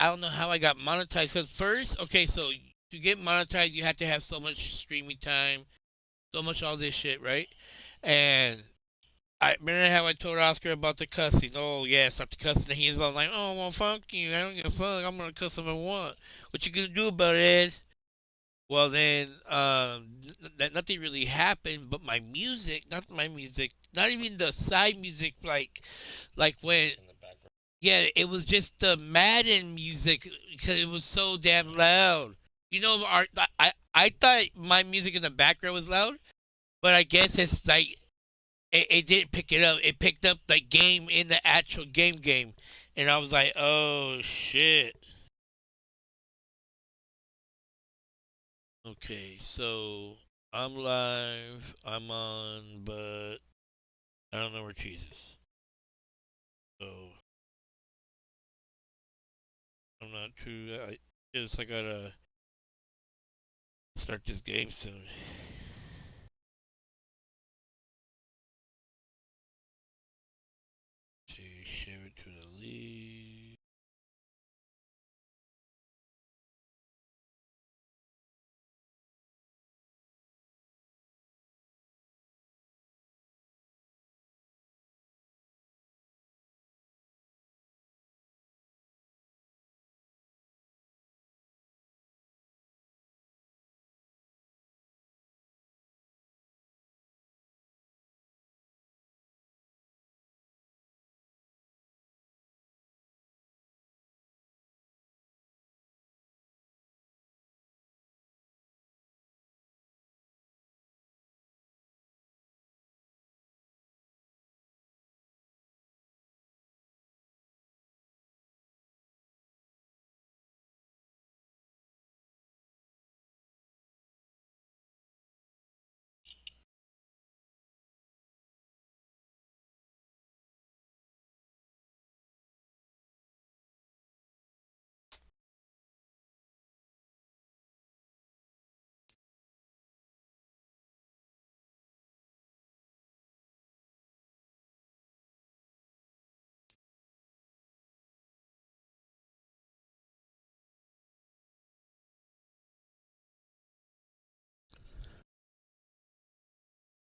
I don't know how I got monetized. Cause first, okay, so to get monetized, you have to have so much streaming time, so much all this shit, right? And I remember how I told Oscar about the cussing. Oh yeah, stop the cussing. And he was all like, "Oh well, fuck you. I don't give a fuck. I'm gonna cuss if I want. What you gonna do about it, Ed?" Well then, nothing really happened. But my music, not my music, not even the side music, like when, yeah, it was just the Madden music because it was so damn loud. You know, I thought my music in the background was loud, but I guess it's like it didn't pick it up. It picked up the game in the actual game, and I was like, oh shit. Okay, so I'm live. I'm on, but I don't know where cheese is. So I'm not too. I just I gotta start this game soon. To share it to the league.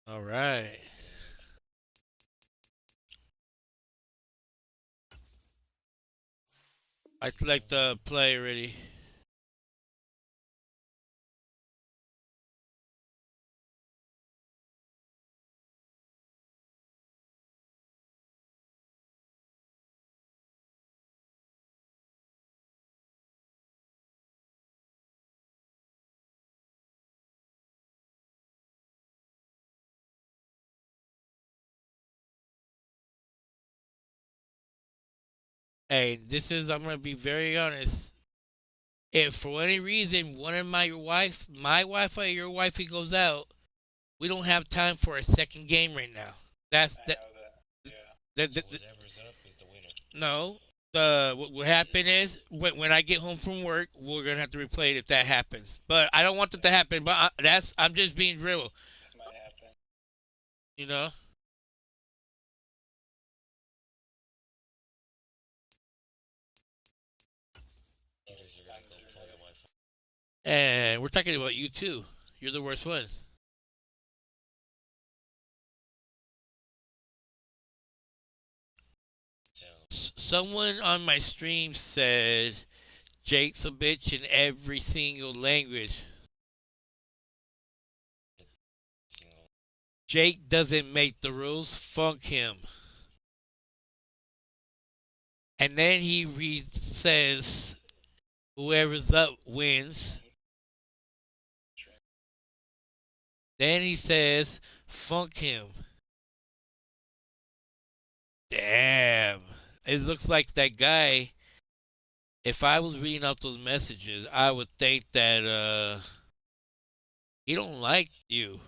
All right. I select the play already. Hey, this is. I'm gonna be very honest. If for any reason one of my Wi-Fi, your Wi-Fi goes out, we don't have time for a second game right now. That's that. No. What happened is when I get home from work, we're gonna have to replay it if that happens. But I don't want that to happen. But I'm just being real. You know. And we're talking about you too. You're the worst one. Someone on my stream said Jake's a bitch in every single language. Jake doesn't make the rules. Funk him. And then says whoever's up wins. Then he says funk him. Damn. It looks like that guy. If I was reading out those messages, I would think that he don't like you.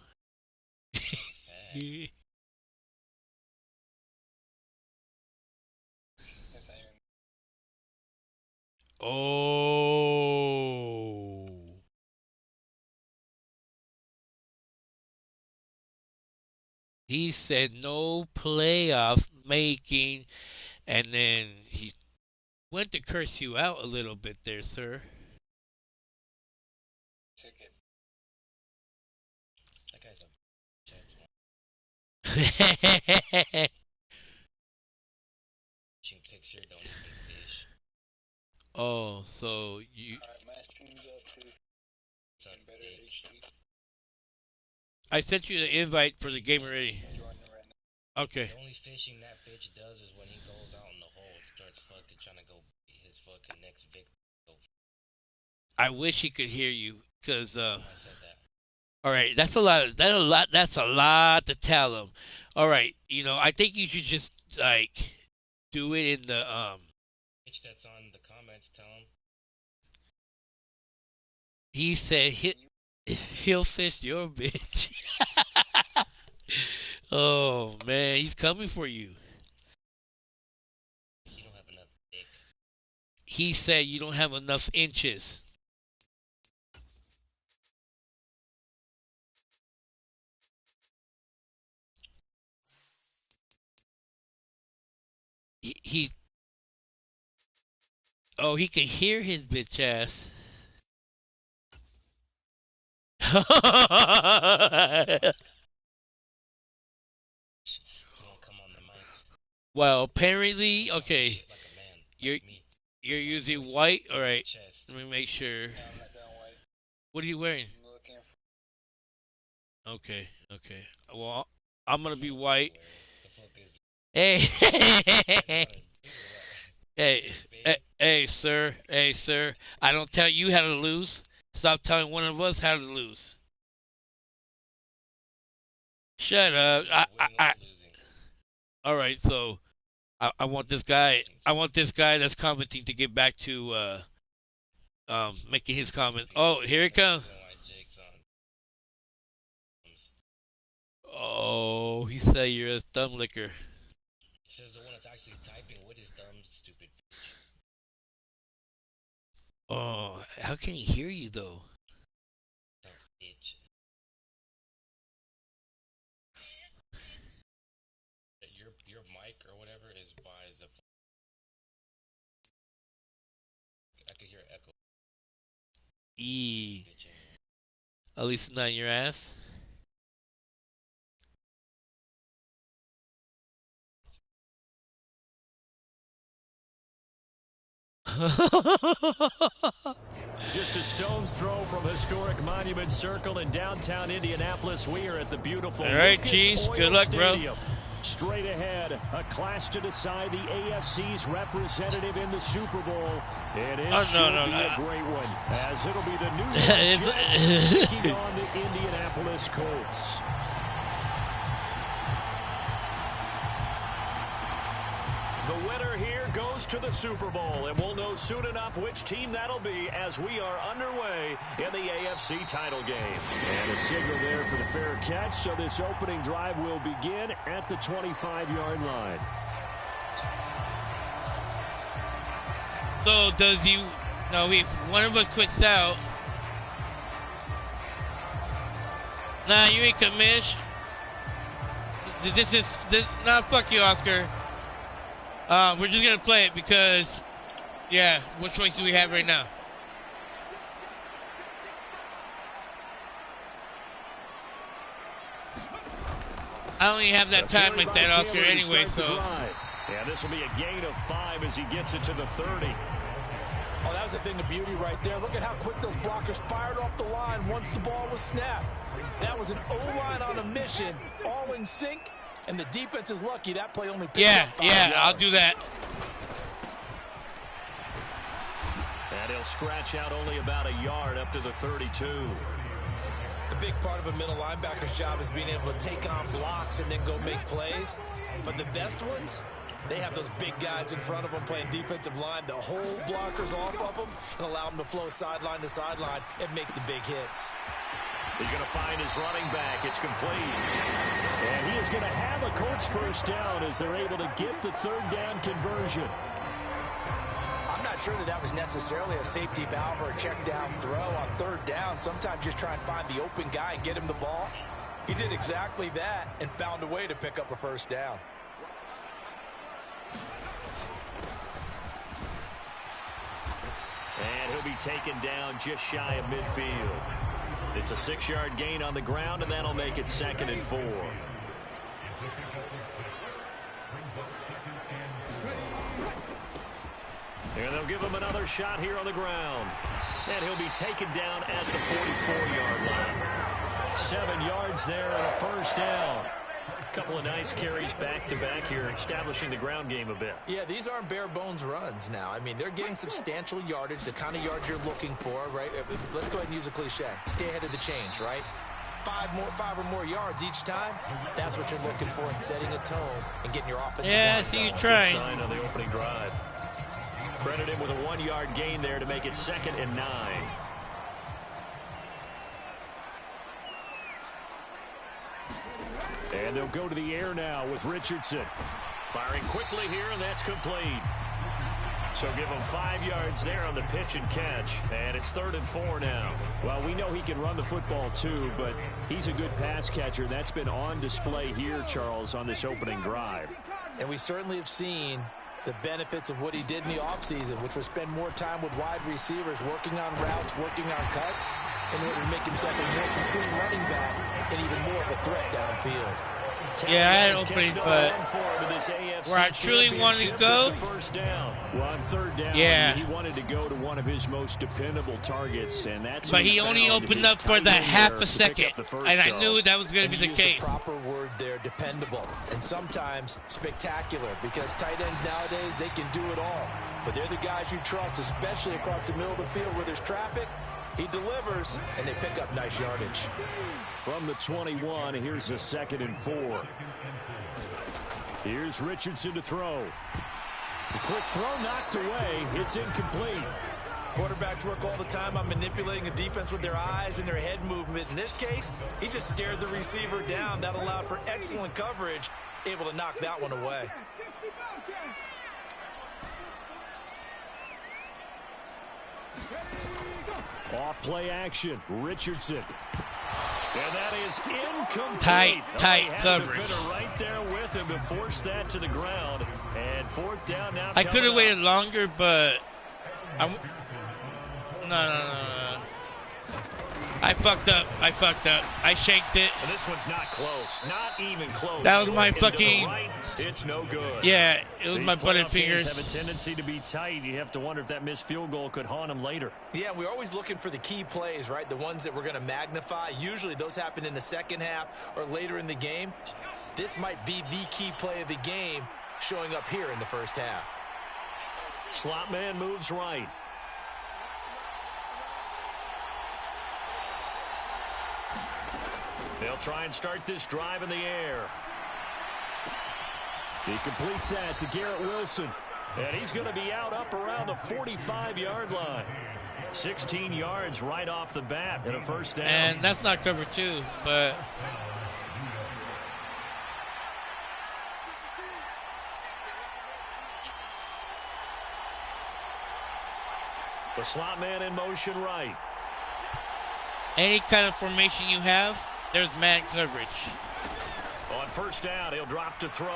Oh. He said no playoff making, and then he Went to curse you out a little bit there, sir. Ticket. That guy's a picture, don't eat fish. Oh, so you. Alright, my stream's up too. Better HD. I sent you the invite for the game already. Okay. The only fishing that bitch does is when he goes out in the hole and starts fucking trying to go be his fucking next victim. I wish he could hear you, cause I said that. all right, that's a lot. That's a lot to tell him. All right, you know, I think you should just like do it in the Bitch that's on the comments, tell him. He said he'll fish your bitch. Oh man, he's coming for you. You don't have enough dick. He said you don't have enough inches. He oh, he can hear his bitch ass. He won't come on the mic. Well, apparently, okay, Like a man, you're like me. you're using white. All right, Chest. let me make sure. No, I'm not doing white. What are you wearing? I'm looking for... Okay, okay. Well, I'm gonna be white. The fuck is... Hey, Hey, hey, sir, hey, sir. I don't tell you how to lose. Stop telling one of us how to lose. Shut up. All right, so I want this guy. I want this guy that's commenting to get back to making his comments. Oh, here it comes. Oh, he said you're a thumb licker. Says the one that's actually typing with his thumbs, stupid bitch. Oh, how can he hear you though? Dumb bitch. Your mic or whatever is by the... I could hear echo. E. At least not in your ass. Just a stone's throw from historic Monument Circle in downtown Indianapolis. We are at the beautiful All right, Lucas Chiefs. Oil Good luck, Stadium. bro. Straight ahead, a clash to decide the AFC's representative in the Super Bowl. And it should be a great one, as it'll be the New York Jets taking on the Indianapolis Colts. The winner here goes to the Super Bowl, and we'll know soon enough which team that'll be as we are underway in the AFC title game. And a signal there for the fair catch, so this opening drive will begin at the 25-yard line. So does you... No, if one of us quits out... Nah, you ain't commish. Nah, fuck you, Oscar. We're just gonna play it because, yeah, what choice do we have right now? I don't even have that time like that, Oscar, anyway, so. Yeah, this will be a gain of 5 as he gets it to the 30. Oh, that was a thing of beauty right there. Look at how quick those blockers fired off the line once the ball was snapped. That was an O-line on a mission, all in sync. And the defense is lucky that play only picked up 5 yards. I'll do that. And he'll scratch out only about a yard up to the 32. The big part of a middle linebacker's job is being able to take on blocks and then go make plays. But the best ones, they have those big guys in front of them playing defensive line to hold blockers off of them and allow them to flow sideline to sideline and make the big hits. He's going to find his running back. It's complete. And he is going to have a Colts first down as they're able to get the third down conversion. I'm not sure that was necessarily a safety valve or a check down throw on third down. Sometimes just try and find the open guy and get him the ball. He did exactly that and found a way to pick up a first down. taken down just shy of midfield. It's a 6-yard gain on the ground, and that'll make it 2nd and 4. And they'll give him another shot here on the ground. And he'll be taken down at the 44-yard line. 7 yards there and a first down. A couple of nice carries back-to-back here, establishing the ground game a bit. Yeah, these aren't bare-bones runs now. I mean, they're getting substantial yardage, the kind of yards you're looking for, right? Let's go ahead and use a cliche. Stay ahead of the change, right? 5 or more yards each time. That's what you're looking for in setting a tone and getting your offensive line Yeah, see you going. trying. Good sign on the opening drive. Credit him with a 1-yard gain there to make it 2nd and 9. And they'll go to the air now with Richardson. Firing quickly here, and that's complete. So give him 5 yards there on the pitch and catch. And it's 3rd and 4 now. Well, we know he can run the football too, but he's a good pass catcher. That's been on display here, Charles, on this opening drive. And we certainly have seen the benefits of what he did in the offseason, which was spend more time with wide receivers, working on routes, working on cuts, in order to make himself a more complete running back and even more of a threat downfield. Yeah, I had opening, but where I truly wanted to go, First down. Well, on 3rd down, yeah, he wanted to go to one of his most dependable targets, and that's. But he only opened up for the half a second, and I knew that was going to be the case. The proper word there, dependable, and sometimes spectacular, because tight ends nowadays, they can do it all. But they're the guys you trust, especially across the middle of the field where there's traffic. He delivers, and they pick up nice yardage. From the 21, here's a 2nd and 4. Here's Richardson to throw. The quick throw knocked away. It's incomplete. Quarterbacks work all the time on manipulating a defense with their eyes and their head movement. In this case, he just stared the receiver down. That allowed for excellent coverage, able to knock that one away. Off play action, Richardson. And that is incomplete. Tight coverage. Right there with him to force that to the ground. And 4th down now. I could have waited longer, but no. I fucked up. I shaked it. And this one's not close. Not even close. That was my Short into the fucking. right. It's no good. Yeah, it was These my butted playoff games fingers. have a tendency to be tight. You have to wonder if that missed field goal could haunt him later. Yeah, we're always looking for the key plays, right? The ones that we're going to magnify. Usually those happen in the second half or later in the game. This might be the key play of the game showing up here in the first half. Slot man moves right. They'll try and start this drive in the air. He completes that to Garrett Wilson. And he's going to be out up around the 45-yard line. 16 yards right off the bat and a first down. And that's not cover 2, but the slot man in motion right. any kind of formation you have, there's man coverage. On first down, he'll drop to throw.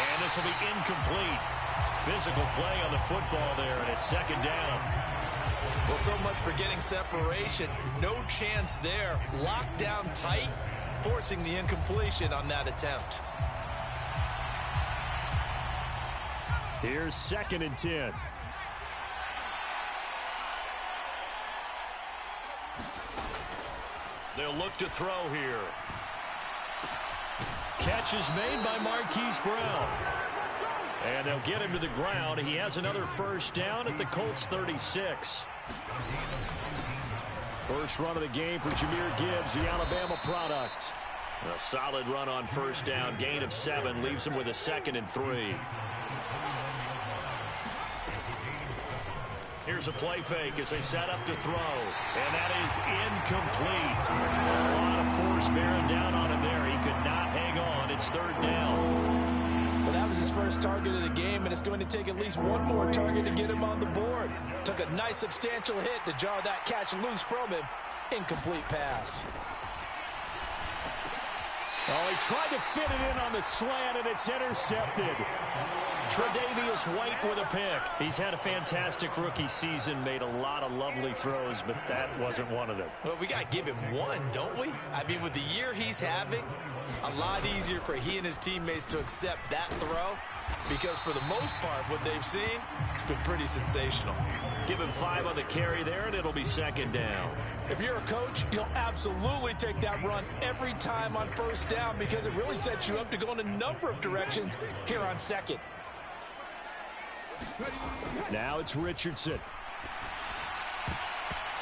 And this will be incomplete. Physical play on the football there, and it's 2nd down. Well, so much for getting separation. No chance there. Locked down tight, forcing the incompletion on that attempt. Here's 2nd and 10. They'll look to throw here. Catch is made by Marquise Brown. And they'll get him to the ground. He has another first down at the Colts 36. First run of the game for Jahmyr Gibbs, the Alabama product. A solid run on first down. Gain of 7 leaves him with a 2nd and 3. Here's a play fake as they set up to throw. And that is incomplete. A lot of force bearing down on him there. He could not hang on. It's 3rd down. Well, that was his first target of the game, and it's going to take at least one more target to get him on the board. Took a nice substantial hit to jar that catch loose from him. Incomplete pass. Oh, he tried to fit it in on the slant, and it's intercepted. Tre'Davious White with a pick. He's had a fantastic rookie season, made a lot of lovely throws, but that wasn't one of them. Well, we got to give him one, don't we? I mean, with the year he's having, a lot easier for he and his teammates to accept that throw, because for the most part, what they've seen, it's been pretty sensational. Give him 5 on the carry there, and it'll be second down. If you're a coach, you'll absolutely take that run every time on first down, because it really sets you up to go in a number of directions here on second. Now it's Richardson.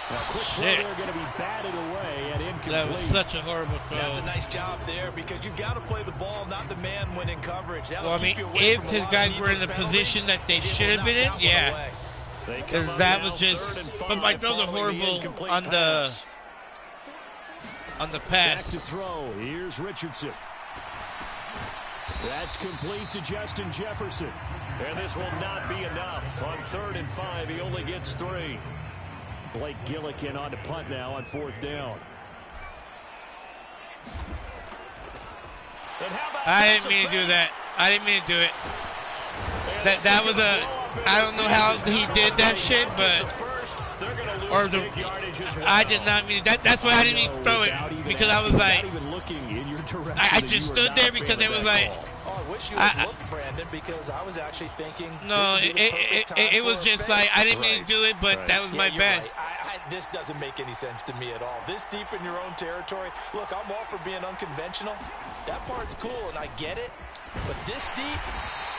Now, quick throw there, going to be batted away and incomplete. That was such a horrible throw. That's a nice job there, because you've got to play the ball, not the man when in coverage. That'll Well, I mean, keep you away if from a his lot guys of were in the needless position penalties, that they and it should will have been in, knock that one yeah. away. Because that was just, but my throws are horrible on the pass. Back to throw. Here's Richardson. That's complete to Justin Jefferson. And this will not be enough. On 3rd and 5, he only gets 3. Blake Gillikin on to punt now on 4th down. And how about I didn't mean to do that. I didn't mean to do it. That was I don't know how he did that shit, but I did not mean that. That's why I didn't even throw it, because I was like, I just stood there because it was like. Oh, I wish you would look, Brandon, because I was actually thinking. No, it was just like I didn't mean to do it, but that was my bad. Right. This doesn't make any sense to me at all. This deep in your own territory. Look, I'm all for being unconventional. That part's cool, and I get it. But this deep,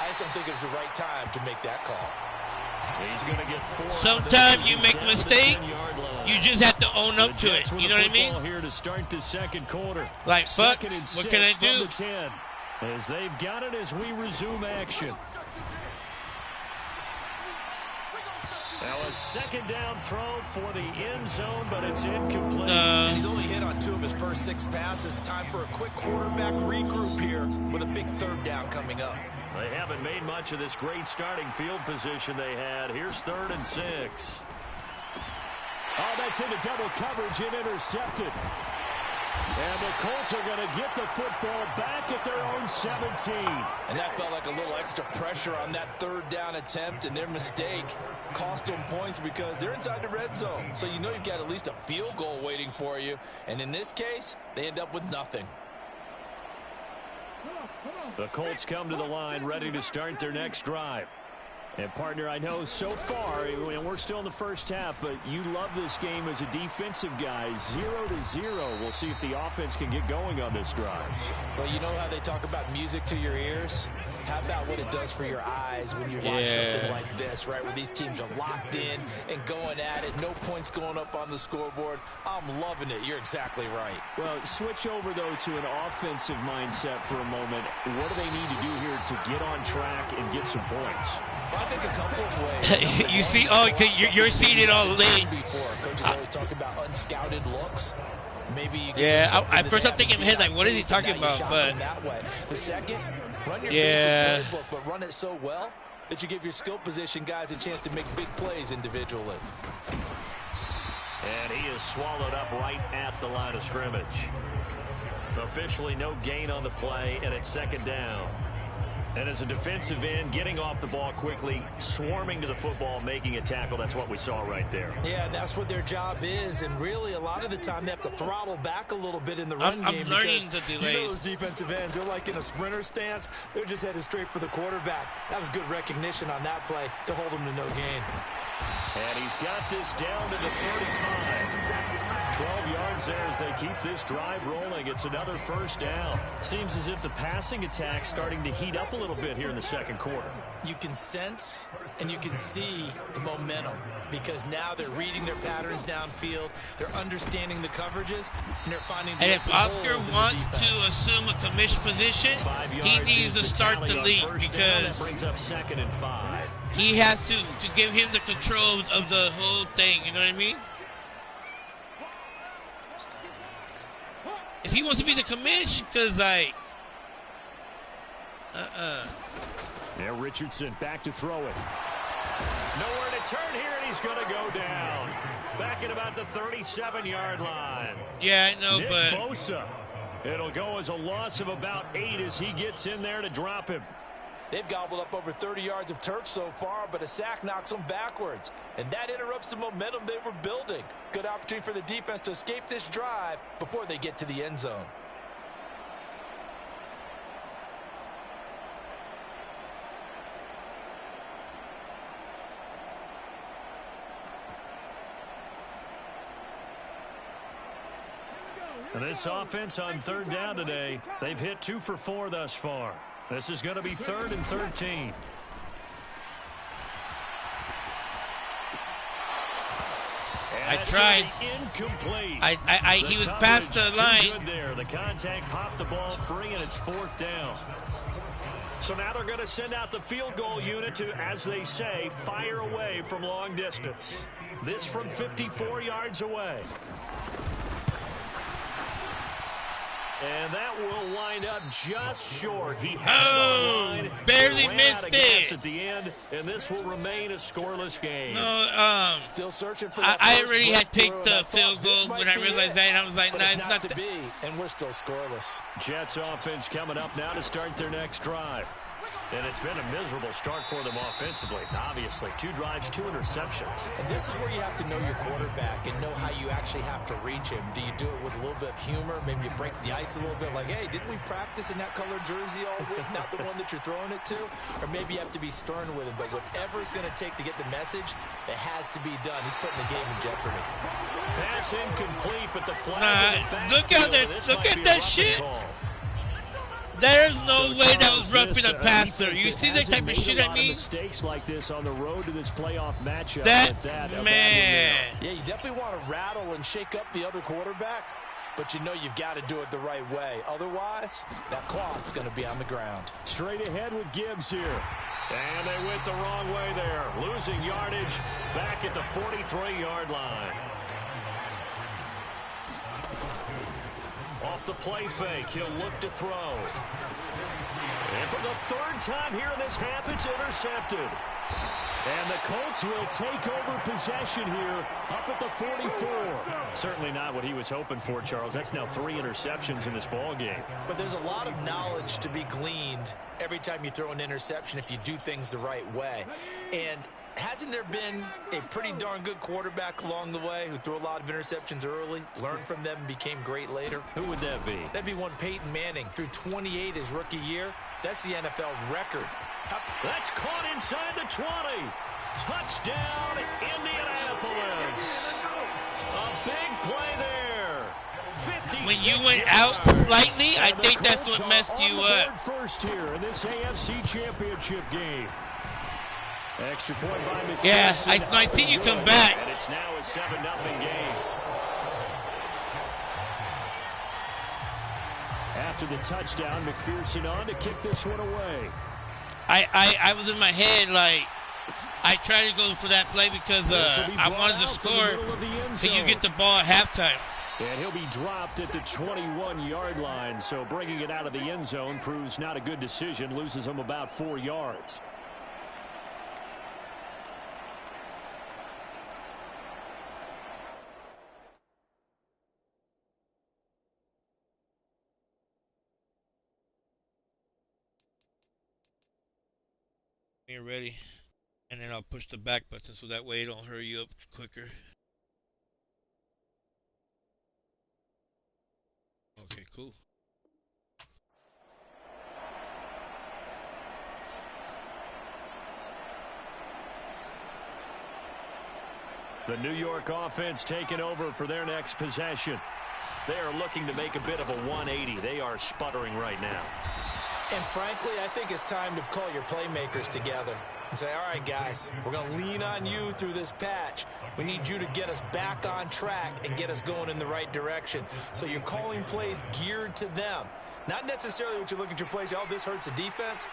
I just don't think it's the right time to make that call. He's going to get 4. Sometimes you make a mistake, you just have to own up to it. You know what I mean? Here to start the second quarter. Like, fuck, what can I do? As they've got it as we resume action. Now a second down throw for the end zone, but it's incomplete. And he's only hit on 2 of his first 6 passes. Time for a quick quarterback regroup here with a big 3rd down coming up. They haven't made much of this great starting field position they had. Here's 3rd and 6. Oh, that's into double coverage and intercepted. And the Colts are going to get the football back at their own 17. And that felt like a little extra pressure on that 3rd down attempt, and their mistake cost them points because they're inside the red zone. So you know you've got at least a field goal waiting for you. And in this case, they end up with nothing. The Colts come to the line ready to start their next drive. And, partner, I know so far, and we're still in the first half, but you love this game as a defensive guy. 0-0. We'll see if the offense can get going on this drive. Well, you know how they talk about music to your ears? How about what it does for your eyes when you watch something like this, right, where these teams are locked in and going at it, no points going up on the scoreboard. I'm loving it. You're exactly right. Well, switch over, though, to an offensive mindset for a moment. What do they need to do here to get on track and get some points? Well, I think a couple of ways. You see, you're seeing it all late. Coaches always talk about unscouted looks. Maybe you at first I'm thinking in my head, like, what is he talking about? But that way. The second, run your basic playbook, but run it so well that you give your skill position guys a chance to make big plays individually. And he is swallowed up right at the line of scrimmage. Officially no gain on the play, and it's 2nd down. And as a defensive end, getting off the ball quickly, swarming to the football, making a tackle, that's what we saw right there. Yeah, that's what their job is, and really a lot of the time they have to throttle back a little bit in the run game. I'm learning the You delays. know those defensive ends, they're like in a sprinter stance. They're just headed straight for the quarterback. That was good recognition on that play to hold him to no gain. And he's got this down to the 35. 12 yards there as they keep this drive rolling. It's another 1st down. Seems as if the passing attack's starting to heat up a little bit here in the second quarter. You can sense and you can see the momentum because now they're reading their patterns downfield. They're understanding the coverages, and they're finding the And if open Oscar holes in the wants to defense. assume a commish position, 5 he yards needs is to start the tally on lead 1st down. That because brings up 2nd and 5. he has to give him the control of the whole thing. You know what I mean? If he wants to be the commish, because like, Now Richardson back to throw it. Nowhere to turn here, and he's going to go down. Back at about the 37-yard line. Yeah, I know, Nick but Bosa. It'll go as a loss of about 8 as he gets in there to drop him. They've gobbled up over 30 yards of turf so far, but a sack knocks them backwards. And that interrupts the momentum they were building. Good opportunity for the defense to escape this drive before they get to the end zone. And this offense on third down today, they've hit 2 for 4 thus far. This is going to be 3rd and 13. I tried. Incomplete. He was past the line. Good there. The contact popped the ball free, and it's 4th down. So now they're going to send out the field goal unit to, as they say, fire away from long distance. This from 54 yards away. And that will wind up just short. He had the line, barely ran out of missed gas it at the end, and this will remain a scoreless game. No, Still searching for I already had picked the field goal when I realized that, and I was like, nah, it's it's not not to be, and we're still scoreless. Jets offense coming up now to start their next drive. And it's been a miserable start for them offensively, obviously. 2 drives, 2 interceptions. And this is where you have to know your quarterback and know how you actually have to reach him. Do you do it with a little bit of humor? Maybe you break the ice a little bit, like, hey, didn't we practice in that colored jersey all week, not the one that you're throwing it to? Or maybe you have to be stern with him. But whatever it's going to take to get the message, it has to be done. He's putting the game in jeopardy. Pass incomplete, but the flag in the backfield. Look at that shit. There's no way that was roughing a passer. You see that type of shit I mean? Mistakes like this on the road to this playoff matchup. That man. Yeah, you definitely want to rattle and shake up the other quarterback, but you know you've got to do it the right way. Otherwise, that cloth's going to be on the ground. Straight ahead with Gibbs here. And they went the wrong way there. Losing yardage back at the 43-yard line. Off the play fake, he'll look to throw. And for the 3rd time here in this half, it's intercepted. And the Colts will take over possession here up at the 44. Certainly not what he was hoping for, Charles. That's now 3 interceptions in this ball game. But there's a lot of knowledge to be gleaned every time you throw an interception if you do things the right way. And hasn't there been a pretty darn good quarterback along the way who threw a lot of interceptions early, learned from them, and became great later? Who would that be? That'd be one Peyton Manning. Threw 28 his rookie year. That's the NFL record. That's caught inside the 20. Touchdown, Indianapolis. A big play there. 56 When you went out slightly, I think that's what messed you up. First here in this AFC Championship game. Extra point by McPherson. Yeah, I see you come back. And it's now a 7-0 game. After the touchdown, McPherson on to kick this one away. I was in my head, like, I tried to go for that play because I wanted to score. So you get the ball at halftime. And he'll be dropped at the 21-yard line. So bringing it out of the end zone proves not a good decision. Loses him about 4 yards. You're ready, and then I'll push the back button so that way it don't hurry you up quicker. Okay, cool. The New York offense taking over for their next possession. They are looking to make a bit of a 180. They are sputtering right now. And frankly, I think it's time to call your playmakers together and say, all right, guys, we're going to lean on you through this patch. We need you to get us back on track and get us going in the right direction. So you're calling plays geared to them. Not necessarily what you look at your plays, oh, this hurts the defense.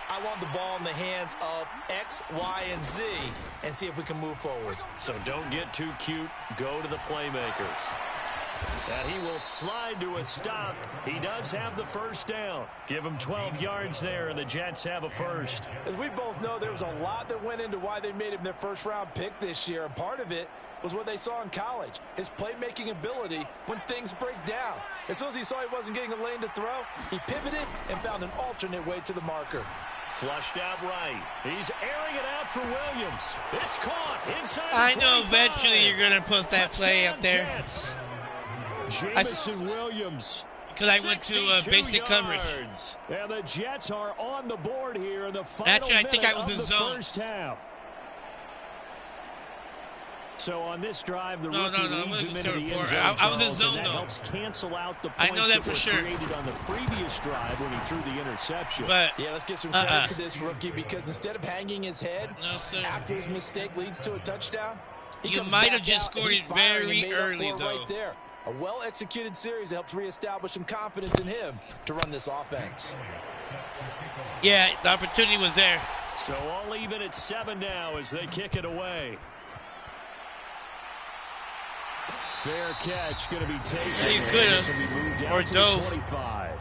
I want the ball in the hands of X, Y, and Z and see if we can move forward. So don't get too cute. Go to the playmakers. And he will slide to a stop. He does have the first down. Give him 12 yards there, and the Jets have a first. As we both know, there was a lot that went into why they made him their first-round pick this year, and part of it was what they saw in college, his playmaking ability when things break down. As soon as he saw he wasn't getting a lane to throw, he pivoted and found an alternate way to the marker. Flushed out right. He's airing it out for Williams. It's caught inside. I the know 25. eventually you're going to post that play up there. Jets. Jamison Williams. Because I went to basic coverage. And the Jets are on the board here in the final Actually, I think minute I was of in the zone. first half. So on this drive, the No, rookie no, leads him into the end cover zone, four. I was in Charles, zone, and that though. helps cancel out the I points know that for were sure. created on the previous drive when he threw the interception. But Yeah, let's give some credit to this rookie because instead of hanging his head no, sir. after his mistake leads to a touchdown, he You comes might back have just out and scored he's it firing and very made up early, for it though. right there. A well-executed series helps reestablish some confidence in him to run this offense. Yeah, the opportunity was there. So all even at 7 now as they kick it away. Fair catch going to be taken. Yeah, you could have. Or dove. 25.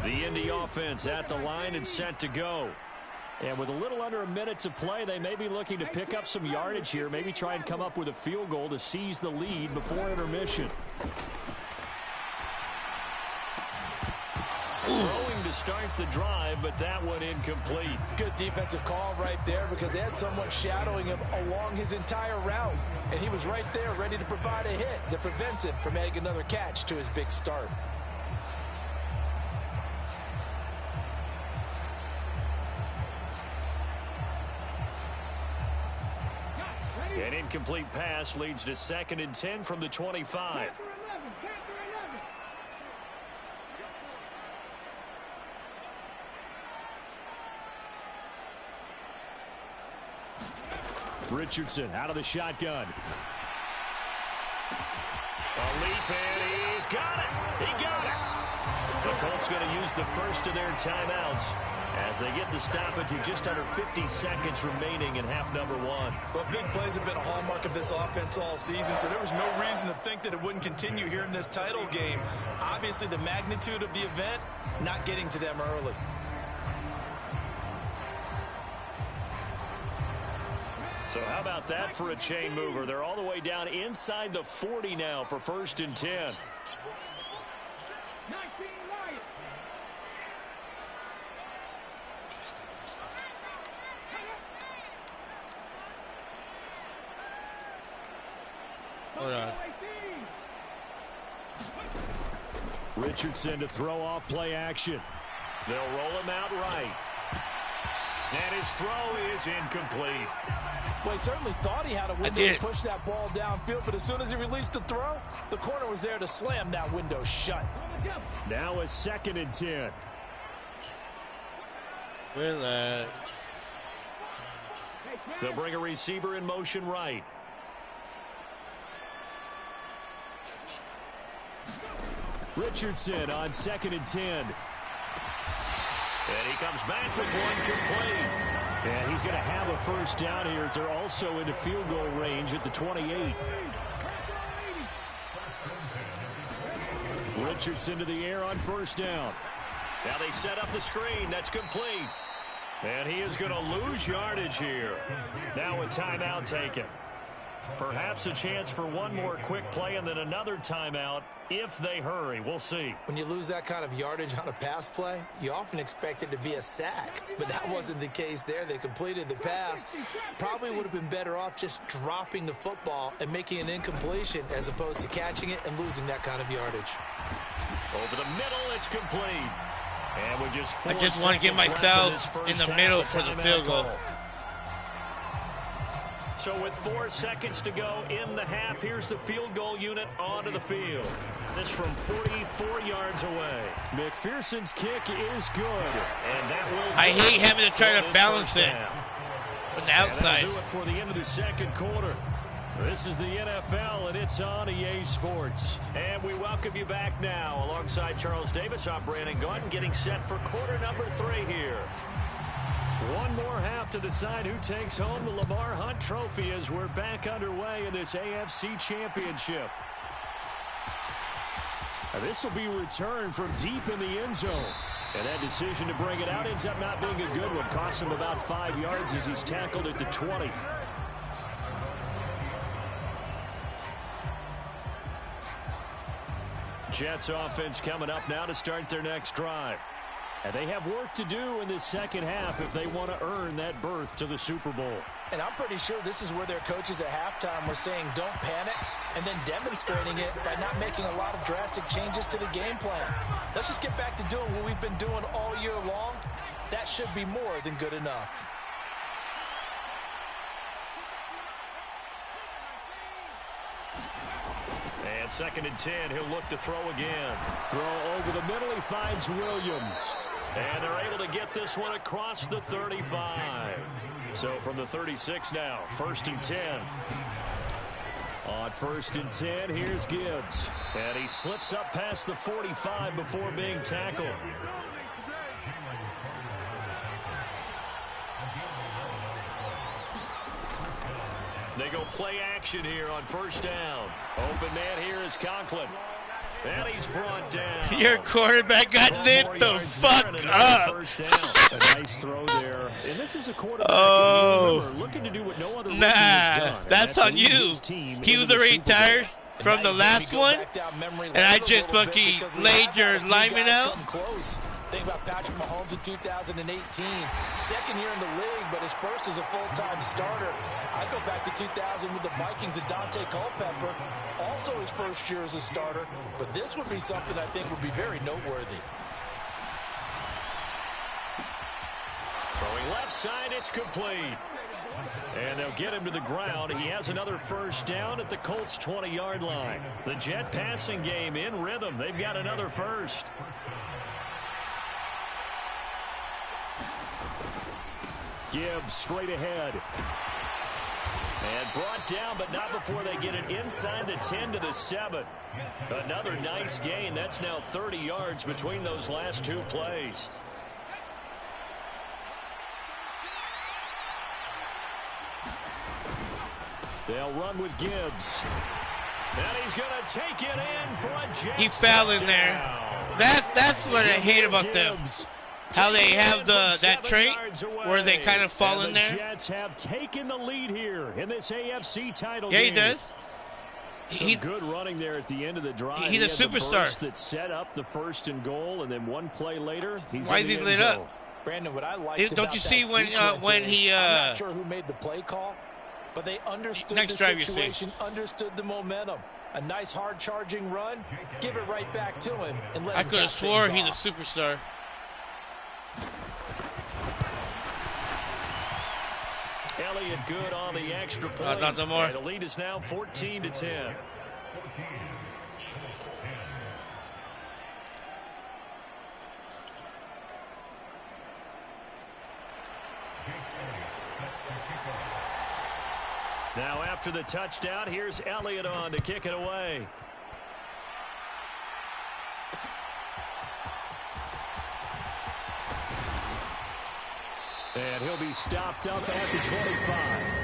The Indy offense at the line and set to go. And with a little under a minute to play, they may be looking to pick up some yardage here, maybe try and come up with a field goal to seize the lead before intermission. Throwing to start the drive, but that one incomplete. Good defensive call right there because they had someone shadowing him along his entire route. And he was right there ready to provide a hit that prevents him from adding another catch to his big start. An incomplete pass leads to 2nd and 10 from the 25. Richardson out of the shotgun. A leap, and he's got it. He got it. The Colts going to use the first of their timeouts as they get the stoppage with just under 50 seconds remaining in half number 1. Well, big plays have been a hallmark of this offense all season, so there was no reason to think that it wouldn't continue here in this title game. Obviously, the magnitude of the event, not getting to them early. So how about that for a chain mover? They're all the way down inside the 40 now for 1st and 10. Hold on. Richardson to throw off play action. They'll roll him out right. And his throw is incomplete. Well, he certainly thought he had a window to push that ball downfield, but as soon as he released the throw, the corner was there to slam that window shut. Now a 2nd and 10. Relax. They'll bring a receiver in motion right. Richardson on 2nd and 10. And he comes back with one complete. And he's going to have a first down here as they're also into field goal range at the 28. Richardson to the air on 1st down. Now they set up the screen. That's complete. And he is going to lose yardage here. Now a timeout taken. Perhaps a chance for one more quick play and then another timeout if they hurry. We'll see. When you lose that kind of yardage on a pass play, you often expect it to be a sack. But that wasn't the case there. They completed the pass. Probably would have been better off just dropping the football and making an incompletion as opposed to catching it and losing that kind of yardage. Over the middle, it's complete. And with just 4 I just want to get myself in the middle for the field goal. So with 4 seconds to go in the half, here's the field goal unit onto the field. This from 44 yards away. McPherson's kick is good. And that will I hate having to try to balance it from the outside. And that'll do it for the end of the 2nd quarter. This is the NFL, and it's on EA Sports. And we welcome you back now. Alongside Charles Davis, I'm Brandon Gaunt, getting set for quarter number 3 here. One more half to decide who takes home the Lamar Hunt Trophy as we're back underway in this AFC Championship. And this will be returned from deep in the end zone. And that decision to bring it out ends up not being a good one. Costs him about 5 yards as he's tackled at the 20. Jets offense coming up now to start their next drive. And they have work to do in the second half if they want to earn that berth to the Super Bowl. And I'm pretty sure this is where their coaches at halftime were saying don't panic, and then demonstrating it by not making a lot of drastic changes to the game plan. Let's just get back to doing what we've been doing all year long. That should be more than good enough. And 2nd and 10, he'll look to throw again. Throw over the middle, he finds Williams. And they're able to get this one across the 35. So from the 36 now, 1st and 10. On 1st and 10, here's Gibbs. And he slips up past the 45 before being tackled. They go play action here on 1st down. Open man here is Conklin. And he's brought down. Your quarterback got lit the fuck up. A nice throw there. And this is a quarterback looking to do what no other rookie has done. That's on you. He was already tired from the last one, and I just fucking laid your lineman out. Think about Patrick Mahomes in 2018. Second year in the league, but his first as a full-time starter. I go back to 2000 with the Vikings and Dante Culpepper. Also his first year as a starter. But this would be something I think would be very noteworthy. Throwing left side, it's complete. And they'll get him to the ground. He has another 1st down at the Colts' 20-yard line. The Jet passing game in rhythm. They've got another 1st. Gibbs straight ahead. And brought down, but not before they get it inside the 10 to the 7. Another nice gain. That's now 30 yards between those last 2 plays. They'll run with Gibbs. And he's going to take it in for a Jets. He fell in there. That's what I hate about them. How they have that trait where they kind of fall in there. The Jets have taken the lead here in this AFC title game. Yeah, he does. Some good running there at the end of the drive. He's a superstar. That set up the 1st and goal, and then one play later, he's Why is he lit up? Brandon, what I liked don't you see when he? I'm not sure who made the play call, but they understood the situation, understood the momentum. A nice hard charging run, give it right back to him, and let him. I could have swore he's a superstar. Elliott good on the extra point. Not no more. And the lead is now 14-10. Now after the touchdown, here's Elliott on to kick it away. And he'll be stopped up at the 25.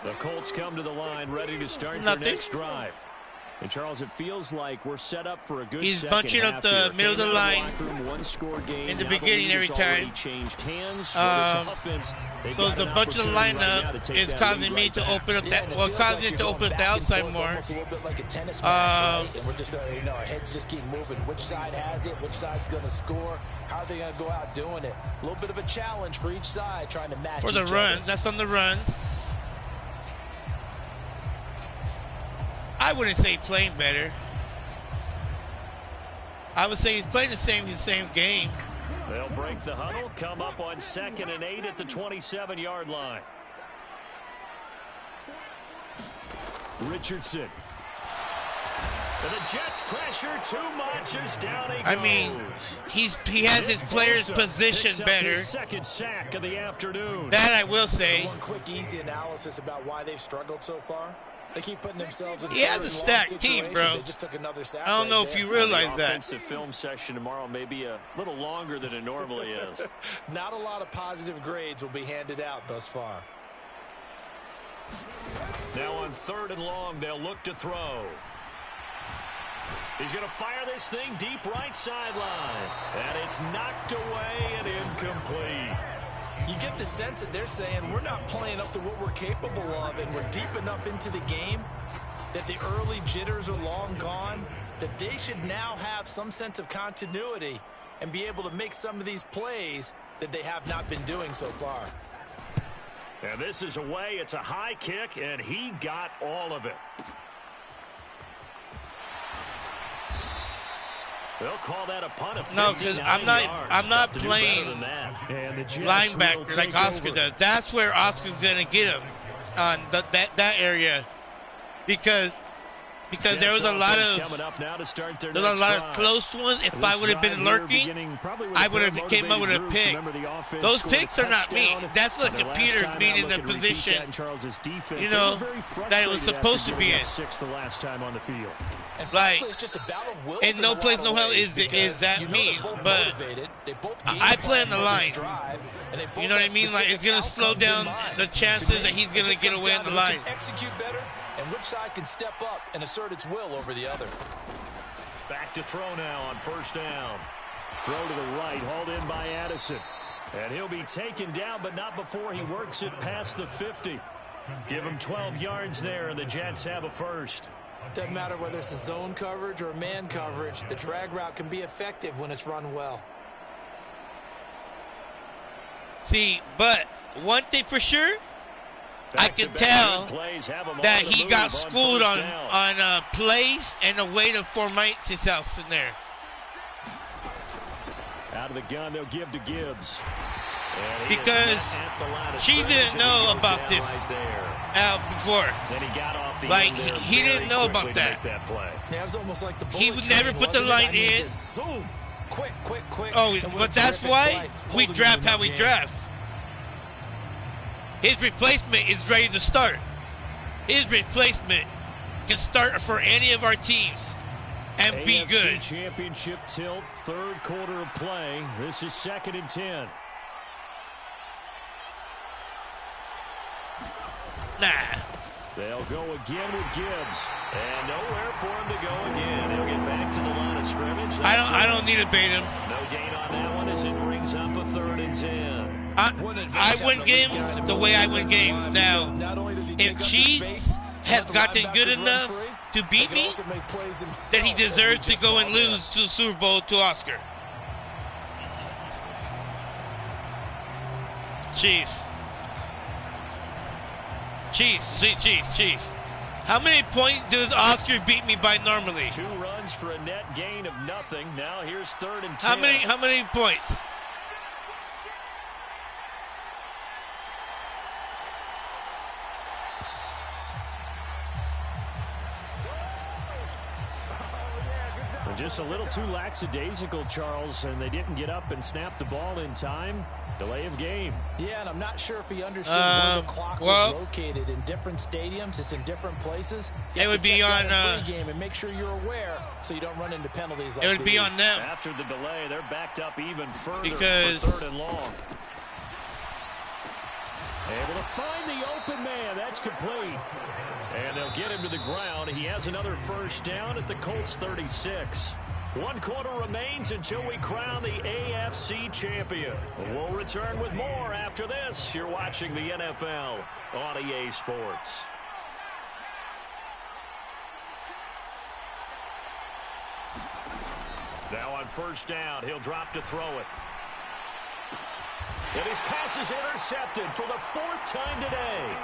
The Colts come to the line ready to start their next drive. And, Charles, it feels like we're set up for a good He's bunching up the middle of the line in the beginning every time. So the bunch of the lineup is causing me to open up that, causing it to open up the outside more. Almost a little bit like a tennis match, right? And we're just, our heads just keep moving. Which side has it? Which side's going to score? How are they going to go out doing it? A little bit of a challenge for each side, trying to match for the runs. That's on the runs. I wouldn't say he's playing better. I would say he's playing the same game. They'll break the huddle, come up on 2nd and 8 at the 27-yard line. Richardson. And the Jets pressure too much as down he goes. I mean, he has his players positioned better. Second sack of the afternoon. That I will say. So one quick, easy analysis about why they've struggled so far. They keep putting themselves in He has a stacked team, bro. They just took another sack I don't know if you realize the that. offensive film session tomorrow may be a little longer than it normally is. Not a lot of positive grades will be handed out thus far. Now on 3rd and long, they'll look to throw. He's going to fire this thing deep right sideline. And it's knocked away and incomplete. You get the sense that they're saying we're not playing up to what we're capable of, and we're deep enough into the game that the early jitters are long gone, that they should now have some sense of continuity and be able to make some of these plays that they have not been doing so far. And this is away. It's a high kick, and he got all of it. They'll call that a punt of 59 No, because I'm not Tough to do playing better than that. And the Jets will linebacker like take Oscar over. does. That's where Oscar's gonna get him on that area, because there was a lot of coming up now to start their there's a next lot of drive. close ones. If This I would have been drive here lurking, beginning probably with I a would have pair of came up with a motivated pick. groups. Remember, the offense Those scored a picks are not me. touchdown. That's the And the last computer time being out, in the looking to repeat position, that in Charles's defense. you They know, were very that it was frustrated supposed after to be giving in. up 6 the last time on the field. And Like, frankly, it's just a battle of wills in in no a place, lot no of hell ways, is because that you know me, they're both but motivated. They both I play on the game plan line. this drive, and they both You know what I have mean? Like, it's gonna specific slow outcomes in down mind. the To chances me, that he's it gonna just get comes away down on the to line. who can execute better and which side can step up and assert its will over the other. Back to throw now on 1st down. Throw to the right, hauled in by Addison. And he'll be taken down, but not before he works it past the 50. Give him 12 yards there, and the Jets have a first. Doesn't matter whether it's a zone coverage or a man coverage, the drag route can be effective when it's run well. See, but one thing for sure, I can Back-to-back tell good plays have him that on the he move got schooled first on down. plays and a way to formate himself in there. Out of the gun, they'll give to Gibbs. And he is Because met at the line of she scrimmage, didn't and he know goes about down this right there. Before. Then he got off the Like, end there he very didn't know about quickly to that. make that play. Yeah, it was almost like the He bullet would never train, put the wasn't it? line I mean, in. just zoom. Quick. Oh, And what but a that's terrific why play, we holding draft him in how that we game. draft. His replacement is ready to start. His replacement can start for any of our teams and be AFC good. Championship tilt, 3rd quarter of play. This is 2nd and 10. Nah. They'll go again with Gibbs. And nowhere for him to go again. He'll get back to the line of scrimmage. I don't need to bait him. No gain on that one as it brings up a 3rd and 10. I win games the way I win games. Now, if Cheese has gotten good enough to beat me, then he deserves to go and lose to the Super Bowl to Oscar. Cheese. How many points does Oscar beat me by normally? 2 runs for a net gain of nothing. Now here's 3rd and 10. How many points? Just a little too lackadaisical, Charles, and they didn't get up and snap the ball in time. Delay of game. Yeah, and I'm not sure if he understood where the clock well, was located. In different stadiums, it's in different places. It would be on game and make sure you're aware so you don't run into penalties like it would be on them. After the delay, they're backed up even further Because for 3rd and long. Able to find the open man. That's complete. And they'll get him to the ground. He has another first down at the Colts 36. 1 quarter remains until we crown the AFC champion. We'll return with more after this. You're watching the NFL on EA Sports. Now on 1st down, he'll drop to throw it. And his pass is intercepted for the 4th time today.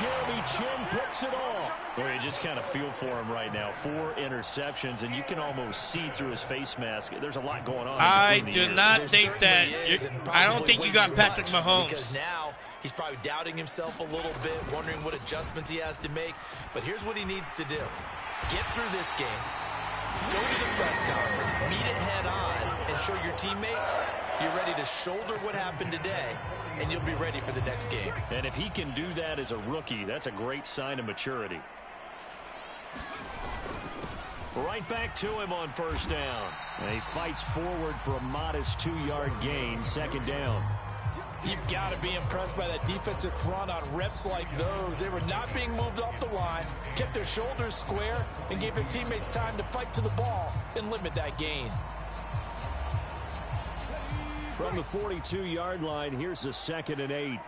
Jeremy Chin picks it off. Well, you just kind of feel for him right now. 4 interceptions, and you can almost see through his face mask. There's a lot going on. I between the do ears. not There think that. certainly is, and I don't probably think you way got too Patrick much, Mahomes. because now he's probably doubting himself a little bit, wondering what adjustments he has to make. But here's what he needs to do. Get through this game. Go to the press conference. Meet it head on. and show your teammates you're ready to shoulder what happened today, and you'll be ready for the next game. And if he can do that as a rookie, that's a great sign of maturity. Right back to him on first down. And he fights forward for a modest 2-yard gain, second down. You've got to be impressed by that defensive front on reps like those. They were not being moved off the line, kept their shoulders square, and gave their teammates time to fight to the ball and limit that gain. From the 42-yard line, here's a 2nd and 8.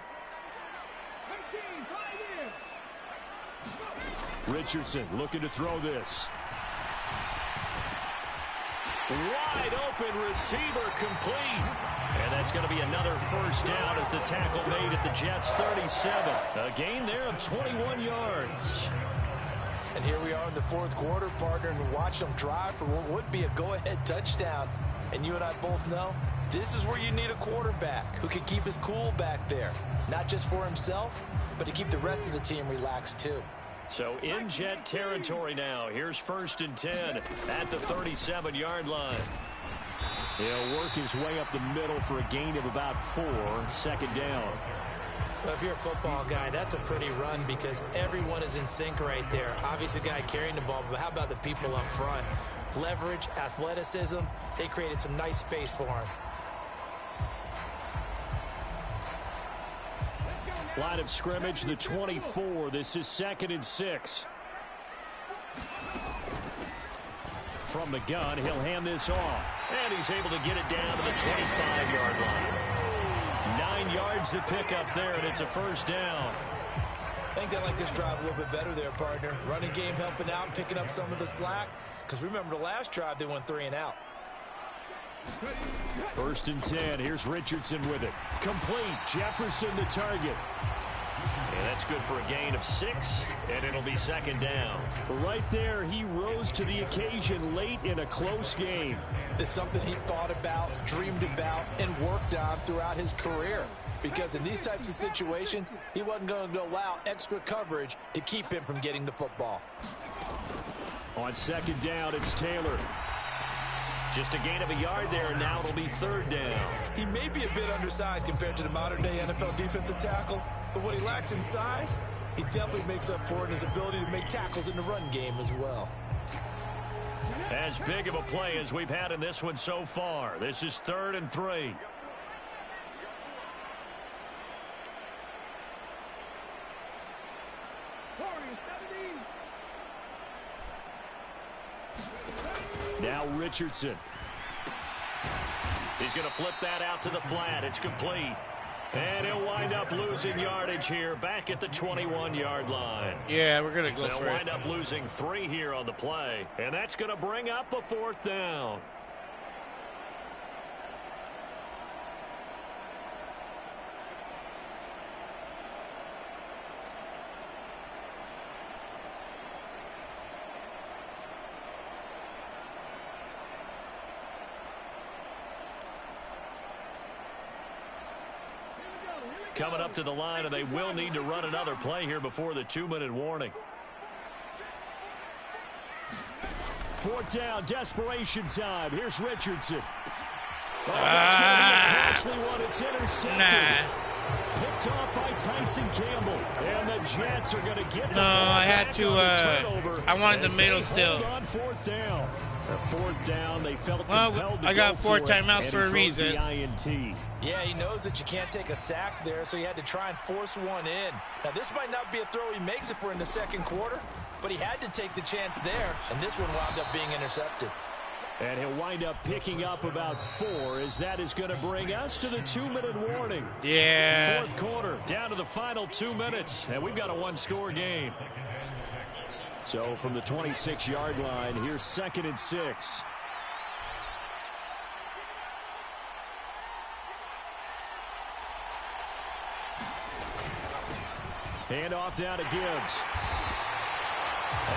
Richardson looking to throw this. Wide open receiver complete. And that's going to be another first down as the tackle made at the Jets' 37. A gain there of 21 yards. And here we are in the fourth quarter, partner, and watch them drive for what would be a go-ahead touchdown. And you and I both know this is where you need a quarterback who can keep his cool back there. Not just for himself, but to keep the rest of the team relaxed too. So in Jet territory now. Here's 1st and 10 at the 37-yard line. He'll work his way up the middle for a gain of about 4, second down. Well, if you're a football guy, that's a pretty run because everyone is in sync right there. Obviously, the guy carrying the ball, but how about the people up front? Leverage, athleticism, they created some nice space for him. Line of scrimmage, the 24. This is 2nd and 6. From the gun, he'll hand this off. And he's able to get it down to the 25-yard line. 9 yards to pick up there, and it's a first down. I think they like this drive a little bit better there, partner. Running game helping out, picking up some of the slack. Because remember the last drive, they went 3 and out. 1st and 10. Here's Richardson with it. Complete. Jefferson the target. And that's good for a gain of 6, and it'll be second down. Right there, he rose to the occasion late in a close game. It's something he thought about, dreamed about, and worked on throughout his career. Because in these types of situations, he wasn't going to allow extra coverage to keep him from getting the football. On second down, it's Taylor. Just a gain of a yard there, and now it'll be third down. He may be a bit undersized compared to the modern-day NFL defensive tackle, but what he lacks in size, he definitely makes up for it in his ability to make tackles in the run game as well. As big of a play as we've had in this one so far. This is 3rd and 3. Now Richardson. He's going to flip that out to the flat. It's complete. And he'll wind up losing yardage here back at the 21-yard line. Yeah, we're going to go They'll for it. wind up losing 3 here on the play. And that's going to bring up a 4th down. Coming up to the line, and they will need to run another play here before the 2-minute warning. 4th down, desperation time. Here's Richardson. Oh, that's going to be a costly one. It's intercepted. Picked off by Tyson Campbell. And the Jets are going to get the No, I had back to, on the turnover I wanted the as middle they still. hold on 4th down. The 4th down, they felt Well, compelled to I got go 4 for it, timeouts and for a he throws reason. the INT. Yeah, he knows that you can't take a sack there, so he had to try and force one in. Now, this might not be a throw he makes it for in the second quarter, but he had to take the chance there, and this one wound up being intercepted. And he'll wind up picking up about 4, as that is going to bring us to the 2-minute warning. Yeah. 4th quarter, down to the final 2 minutes, and we've got a 1-score game. So from the 26-yard line, here's 2nd and 6. Hand off now to Gibbs.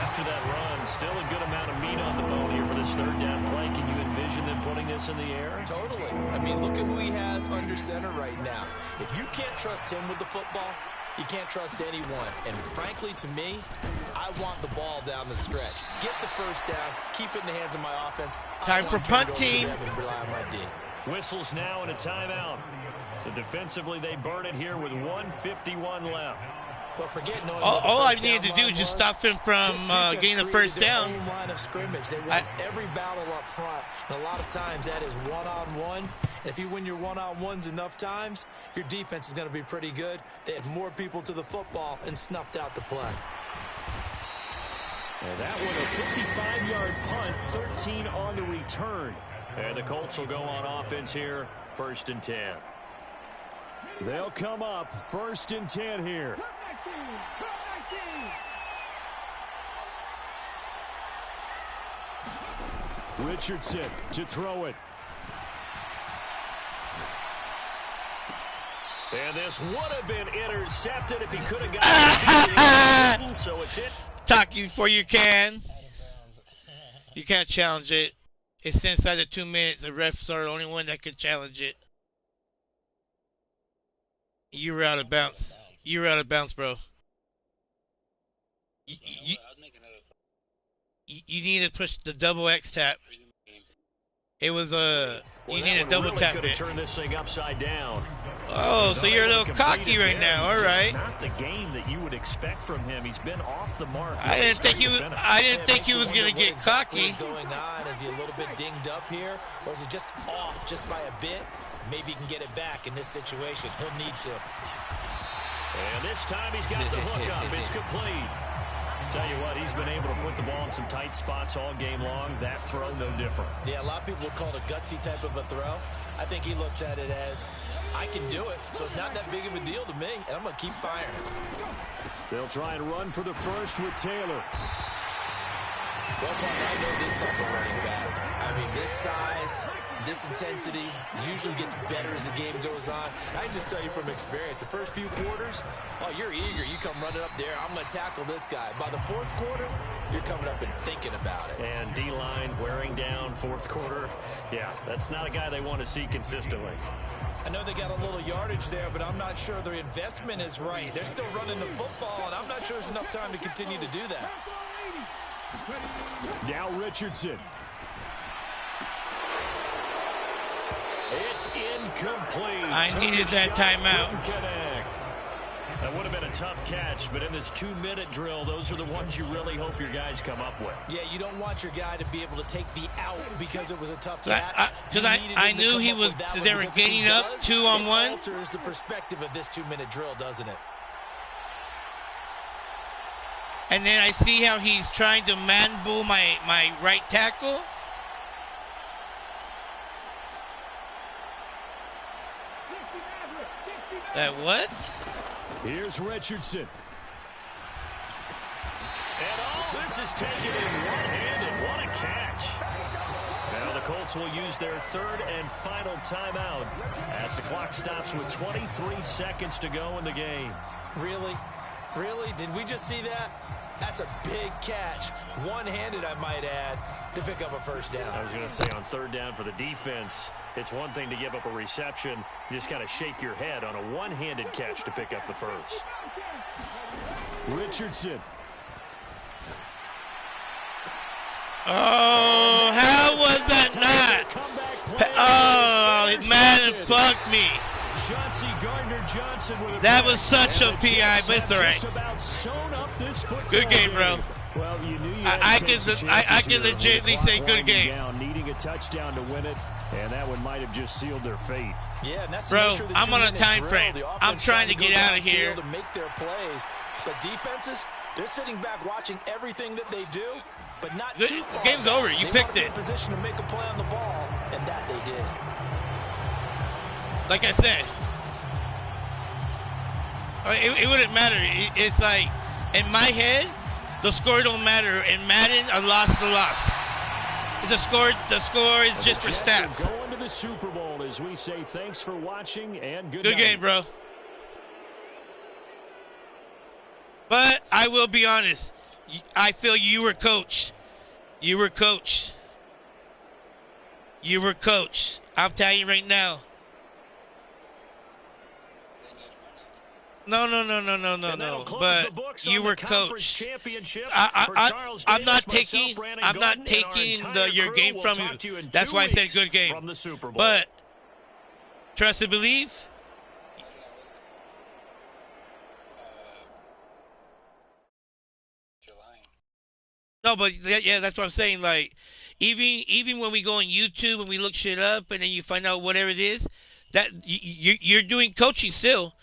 After that run, still a good amount of meat on the bone here for this 3rd down play. Can you envision them putting this in the air? Totally. I mean, look at who he has under center right now. If you can't trust him with the football, you can't trust anyone. And frankly, to me, I want the ball down the stretch. Get the first down, keep it in the hands of my offense. Time for punt team. And rely on my D. Whistles now and a timeout. So defensively, they burn it here with 1:51 left. Well, forget knowing all I needed to do is just stop him from getting the first down. Line of scrimmage. They won every battle up front. And a lot of times that is one-on-one. And if you win your one-on-ones enough times, your defense is going to be pretty good. They had more people to the football and snuffed out the play. And that one a 55-yard punt, 13 on the return. And the Colts will go on offense here, 1st and 10. They'll come up 1st and 10 here. Richardson to throw it. And this would have been intercepted if he could have gotten it. So it's it. Talking before you can. You can't challenge it. It's inside the 2 minutes. The refs are the only one that could challenge it. You were out of bounds. You were out of bounds, bro. You need to push the double X tap. It was you need to double tap it. Turn this thing upside down. Oh, so you're a little cocky right now. All right. Not the game that you would expect from him. He's been off the mark. I didn't think he was. I didn't think he was gonna get cocky. What's going on? Is he a little bit dinged up here, or is he just off just by a bit? Maybe he can get it back in this situation. He'll need to. And this time he's got the hook up. It's complete. Tell you what, he's been able to put the ball in some tight spots all game long. That throw, no different. Yeah, a lot of people would call it a gutsy type of a throw. I think he looks at it as, I can do it, so it's not that big of a deal to me, and I'm going to keep firing. They'll try and run for the first with Taylor. Well, I know this type of running back. I mean, this size, this intensity usually gets better as the game goes on. I can just tell you from experience, the first few quarters, oh, you're eager. You come running up there. I'm going to tackle this guy. By the 4th quarter, you're coming up and thinking about it. And D-line wearing down 4th quarter. Yeah, that's not a guy they want to see consistently. I know they got a little yardage there, but I'm not sure their investment is right. They're still running the football, and I'm not sure there's enough time to continue to do that. Now Richardson. It's incomplete. I needed that timeout. That would have been a tough catch, but in this 2-minute drill, those are the ones you really hope your guys come up with. Yeah, you don't want your guy to be able to take the out because it was a tough catch. Because I knew he was. They were gaining up 2-on-1. It alters the perspective of this 2-minute drill, doesn't it? And then I see how he's trying to man-bull my right tackle. That what? Here's Richardson. And all this is taken in one-handed. What a catch. Now the Colts will use their 3rd and final timeout as the clock stops with 23 seconds to go in the game. Really? Really? Did we just see that? That's a big catch. One-handed, I might add, to pick up a first down. I was going to say on 3rd down for the defense, it's one thing to give up a reception. You just got to shake your head on a one-handed catch to pick up the first. Richardson. Oh, how was that not? Oh, man, fucked me. That was such a PI, but it's all right. Good game, bro. Well, you knew I can legitimately say good game. Needing a touchdown to win it, and that one might have just sealed their fate. Yeah, and that's bro, I'm on a time frame. I'm trying to get out of here. To make their plays, but defenses, they're sitting back watching everything that they do, but not too far. Game's over. You picked it. In position to make a play on the ball, and that they did. Like I said, it wouldn't matter. It's like, in my head, the score don't matter. In Madden, a loss is a loss. The score is just for stats. Going to the Super Bowl as we say thanks for watching and good night. Game, bro. But I will be honest. I feel you were coached. You were coached. You were coached. I'm telling you right now. No. And that'll close But the books you on were the conference coached. championship. I, For I, Charles I'm Davis, not myself, taking, Brandon I'm not Gaudin, and our taking entire your crew game will from talk you. to you in That's 2 why I said weeks good game. from the Super Bowl. But trust and believe. No, but yeah, that's what I'm saying. Like, even when we go on YouTube and we look shit up, and then you find out whatever it is, that you're doing coaching still.